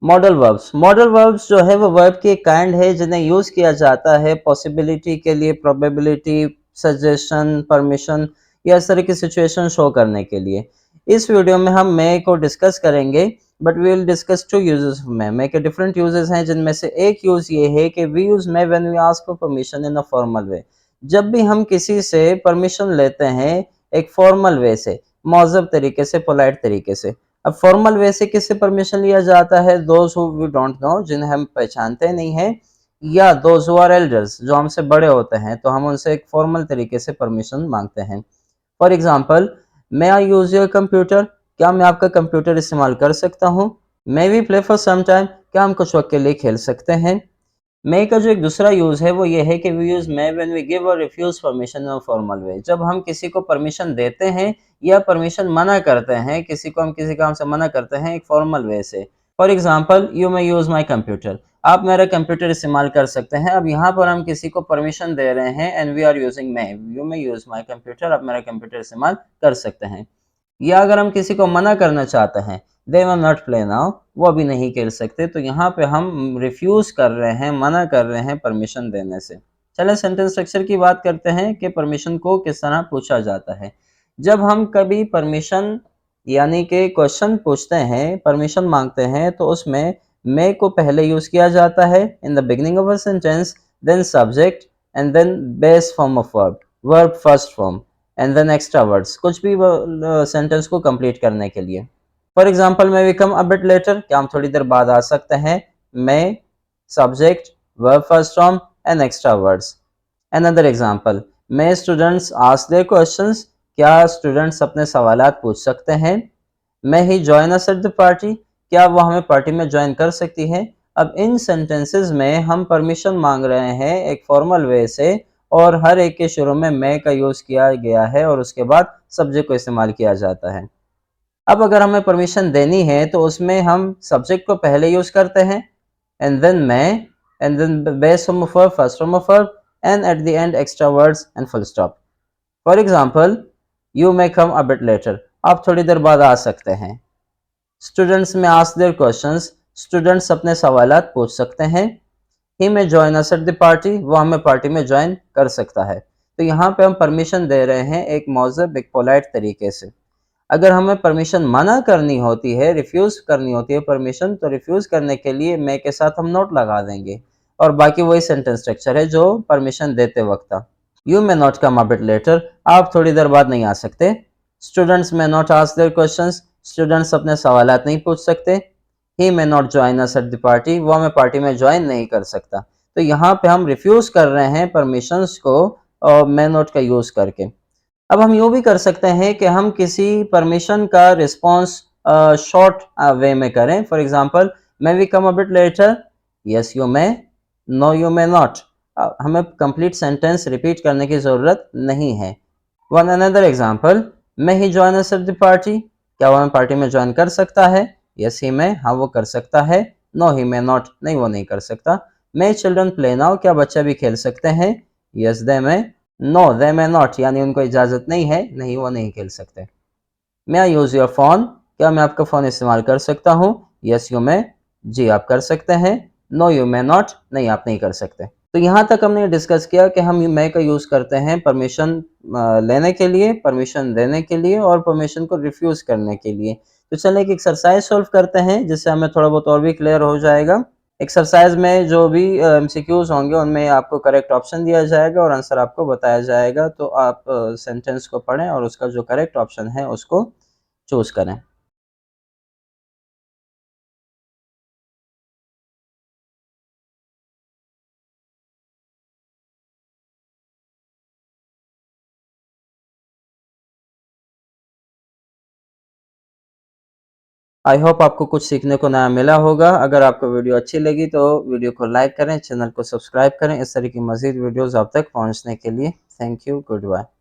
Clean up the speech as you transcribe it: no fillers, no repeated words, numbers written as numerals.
Modal verbs जो है वो वर्ब की एक काइंड है जिन्हें यूज किया जाता है पॉसिबिलिटी के लिए, प्रोबेबिलिटी, सजेशन, परमिशन या इस तरह की सिचुएशन शो करने के लिए। इस वीडियो में हम मे को डिस्कस करेंगे, but we will discuss two uses of may के डिफरेंट यूजेस हैं, जिनमें से एक यूज ये है कि we use may when we ask for permission in a formal way. जब भी हम किसी से परमिशन लेते हैं एक फॉर्मल वे से, मौजब तरीके से, पोलाइट तरीके से। अब फॉर्मल वे से किससे परमिशन लिया जाता है? Those who we don't know, जिन्हें हम पहचानते नहीं हैं, या दोज हु आर एल्डर्स, जो हमसे बड़े होते हैं, तो हम उनसे एक फॉर्मल तरीके से परमिशन मांगते हैं। For example, may I use your computer, क्या मैं आपका कंप्यूटर इस्तेमाल कर सकता हूँ? May we play for some time, क्या हम कुछ वक्त के लिए खेल सकते हैं? मे का जो एक दूसरा यूज है वो ये है कि we use may when we give और refuse permission in a formal way. जब हम किसी को परमिशन देते हैं या परमिशन मना करते हैं, किसी को हम किसी काम से मना करते हैं एक फॉर्मल वे से। For example, you may use my computer, आप मेरा कंप्यूटर इस्तेमाल कर सकते हैं। अब यहाँ पर हम किसी को परमिशन दे रहे हैं and we are using may, you may use my computer, आप मेरा कंप्यूटर इस्तेमाल कर सकते हैं। या अगर हम किसी को मना करना चाहते हैं, they will not play now, वो अभी नहीं खेल सकते, तो यहाँ पे हम रिफ्यूज कर रहे हैं, मना कर रहे हैं परमिशन देने से। चलें सेंटेंस स्ट्रक्चर की बात करते हैं कि परमिशन को किस तरह पूछा जाता है। जब हम कभी परमिशन यानी कि क्वेश्चन पूछते हैं, परमिशन मांगते हैं, तो उसमें मे को पहले यूज किया जाता है in the beginning of a sentence, then subject and then base form of verb, verb first form and then extra words, कुछ भी सेंटेंस को कंप्लीट करने के लिए। For example, may we come a bit later, क्या हम थोड़ी देर बाद आ सकते हैं? May, subject, verb first form and extra words. Another example, may students ask their questions, क्या स्टूडेंट्स अपने सवालात पूछ सकते हैं? May he join us at the party, क्या वो हमें पार्टी में ज्वाइन कर सकती है? अब इन सेंटेंसेस में हम परमिशन मांग रहे हैं एक फॉर्मल वे से, और हर एक के शुरू में मे का यूज किया गया है और उसके बाद सब्जेक्ट को इस्तेमाल किया जाता है। अब अगर हमें परमिशन देनी है तो उसमें हम सब्जेक्ट को पहले यूज करते हैं and then may and then base form of verb, first form of verb and at the end extra words and full stop. For example, you may come a bit later, आप थोड़ी देर बाद आ सकते हैं। Students में ask their questions, students अपने सवालात पूछ सकते हैं। ही में join us at the party, वो हमें पार्टी में ज्वाइन कर सकता है। तो यहाँ पे हम परमिशन दे रहे हैं एक मौजब, एक पोलाइट तरीके से। अगर हमें परमिशन मना करनी होती है, रिफ्यूज करनी होती है परमिशन, तो रिफ्यूज करने के लिए मे के साथ हम नोट लगा देंगे, और बाकी वही सेंटेंस स्ट्रक्चर है जो परमिशन देते वक्त था। You may not come a bit later, आप थोड़ी देर बाद नहीं आ सकते। Students may not ask their questions, students अपने सवालात नहीं पूछ सकते। He may not join us at the party, वो हमें पार्टी में ज्वाइन नहीं कर सकता। तो यहाँ पे हम रिफ्यूज कर रहे हैं परमिशंस को और मे नॉट का यूज करके। अब हम यूँ भी कर सकते हैं कि हम किसी परमिशन का रिस्पॉन्स शॉर्ट वे में करें। For example, may we come a bit later, yes you may, no you may not. हमें कंप्लीट सेंटेंस रिपीट करने की ज़रूरत नहीं है। One another example, may he join us at the party, क्या वो हमें पार्टी में ज्वाइन कर सकता है? यस ही मे, हाँ वो कर सकता है। नो ही मे नॉट, नहीं वो नहीं कर सकता। मे चिल्ड्रन प्ले नाउ, क्या बच्चे भी खेल सकते हैं? Yes they may, no they may not, यानी उनको इजाज़त नहीं है, नहीं वो नहीं खेल सकते। मे आई यूज़ योर फ़ोन, क्या मैं आपका फ़ोन इस्तेमाल कर सकता हूँ? यस यू मे, जी आप कर सकते हैं। नो यू मे नॉट, नहीं आप नहीं कर सकते। तो यहाँ तक हमने डिस्कस किया कि हम मे का यूज़ करते हैं परमिशन लेने के लिए, परमिशन देने के लिए और परमिशन को रिफ्यूज़ करने के लिए। तो चलिए एक एक्सरसाइज सॉल्व करते हैं, जिससे हमें थोड़ा बहुत और भी क्लियर हो जाएगा। एक्सरसाइज में जो भी एमसीक्यूज होंगे उनमें आपको करेक्ट ऑप्शन दिया जाएगा और आंसर आपको बताया जाएगा, तो आप सेंटेंस को पढ़ें और उसका जो करेक्ट ऑप्शन है उसको चूज करें। आई होप आपको कुछ सीखने को नया मिला होगा। अगर आपको वीडियो अच्छी लगी तो वीडियो को लाइक करें, चैनल को सब्सक्राइब करें इस तरह की मज़ीद वीडियोज़ आप तक पहुँचने के लिए। Thank you, good bye.